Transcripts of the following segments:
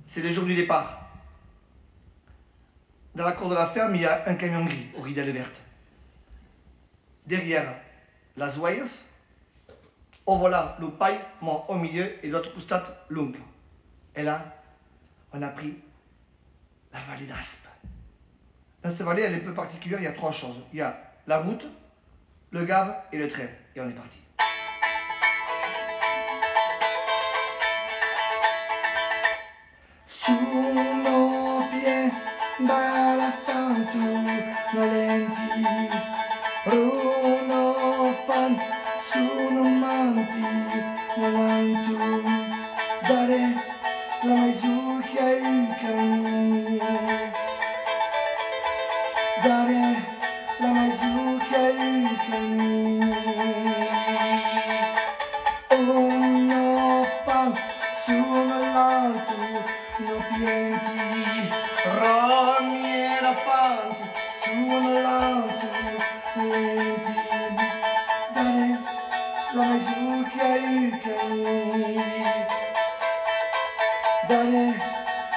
C'est le jour du départ. Dans la cour de la ferme, il y a un camion gris aux ridelles vertes. Derrière, la Zoyas, au volant, le paille, moi au milieu et l'autre costat, l'oncle. Et là, on a pris la vallée d'Aspe. Dans cette vallée, elle est un peu particulière, il y a 3 choses. Il y a la route, le gave et le train. Et on est parti. Sono piedi ballando nolenti, runo fan sono manti nolento, dare la maisucchia i cani, dare la maisucchia i cani, uno fan sono l'alto. No pienti, romiera fanti, sono l'auto, lenti, dare la maisucchia ai cani, dare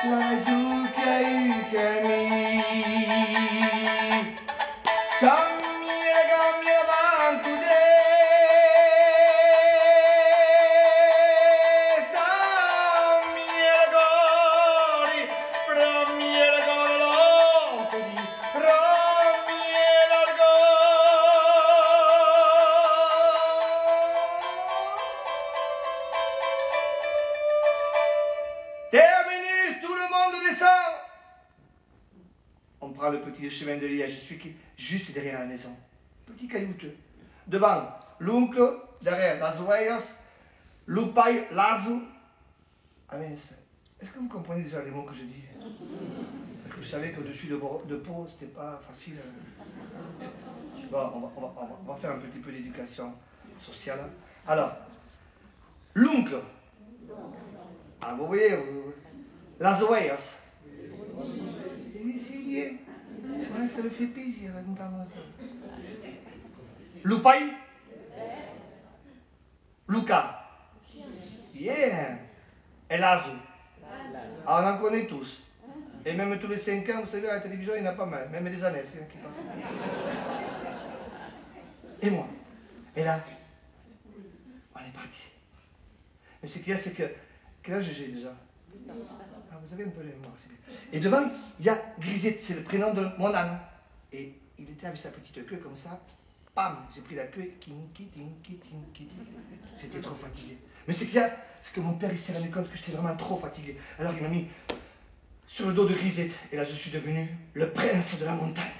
la maisucchia ai cani. Samira cambia avanti de. Terminus, tout le monde descend. On prend le petit chemin de Liège, celui qui est juste derrière la maison. Petit caillouteux. Devant, l'oncle, derrière, las Huellas, l'Upai, l'Azu. Ah mais, est-ce que vous comprenez déjà les mots que je dis? Parce que je savais qu'au-dessus de Pau, c'était pas facile. Bon, on va faire un petit peu d'éducation sociale. Alors, l'oncle. Ah, vous voyez, las Huellas. Oui, c'est bien. Ouais, ça le fait plaisir d'entendre ça. L'Upai. Luca. Yeah. Et l'Azu. Ah, on en connaît tous. Et même tous les 5 ans, vous savez, à la télévision, il y en a pas mal. Même des années, c'est qui passent. Et moi. Et là, on est parti. Mais ce qu'il y a, c'est que... Quel âge j'ai déjà? Ah, vous avez un peu les mémoires, c'est bien. Et devant, il y a Grisette, c'est le prénom de mon âne. Et il était avec sa petite queue comme ça. Pam, j'ai pris la queue et kinky, tinky, tinky, tinky. J'étais trop fatigué. Mais ce qu'il y a, c'est que mon père, il s'est rendu compte que j'étais vraiment trop fatigué. Alors il m'a mis sur le dos de Grisette. Et là, je suis devenu le prince de la montagne.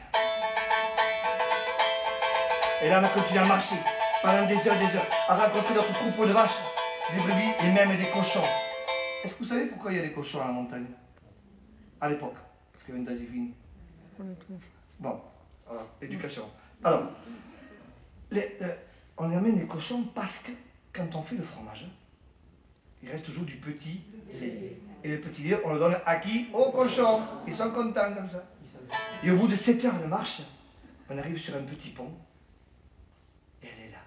Et là, on a continué à marcher pendant des heures, à rencontrer notre troupeau de vaches, des brebis et même des cochons. Est-ce que vous savez pourquoi il y a des cochons à la montagne? À l'époque, parce qu'il y avait une Dazivini. Bon, voilà, éducation. Alors, on amène les cochons parce que quand on fait le fromage, il reste toujours du petit lait. Et le petit lait, on le donne à qui? Aux cochons. Ils sont contents comme ça. Et au bout de 7 heures de marche, on arrive sur un petit pont. Et elle est là.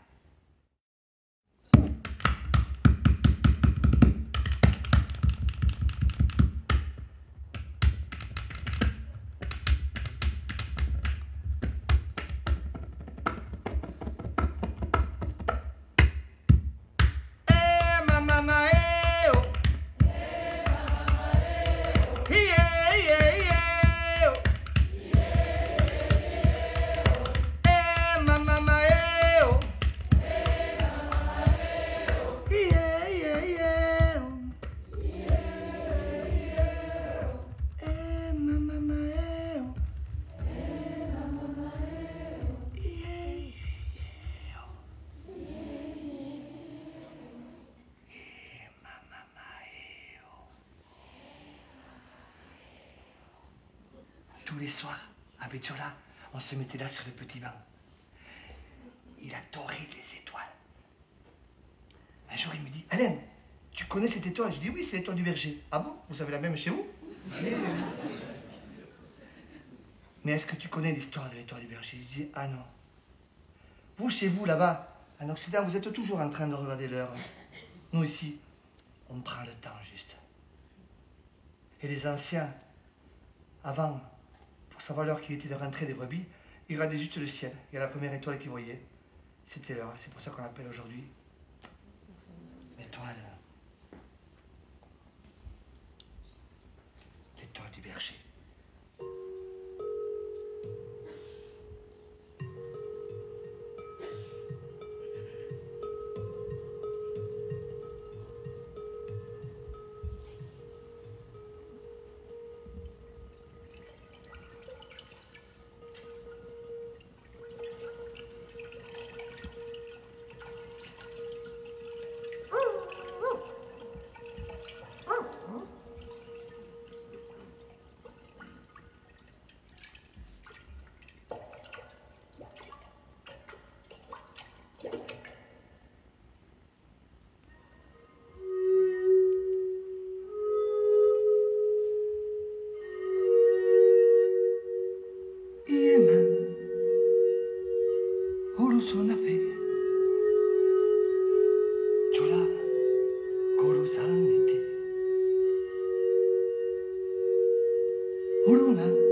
Tous les soirs, à Betchola, on se mettait là sur le petit banc. Il adorait les étoiles. Un jour, il me dit, Hélène, tu connais cette étoile? Je dis, oui, c'est l'étoile du berger. Ah bon? Vous avez la même chez vous? Mais est-ce que tu connais l'histoire de l'étoile du berger? Je dis, ah non. Vous, chez vous, là-bas, en Occident, vous êtes toujours en train de regarder l'heure. Nous, ici, on prend le temps, juste. Et les anciens, avant, pour savoir l'heure qu'il était de rentrer des brebis, ils regardaient juste le ciel. Et la première étoile qu'ils voyaient, c'était l'heure. C'est pour ça qu'on appelle aujourd'hui l'étoile. L'étoile du berger. Corona.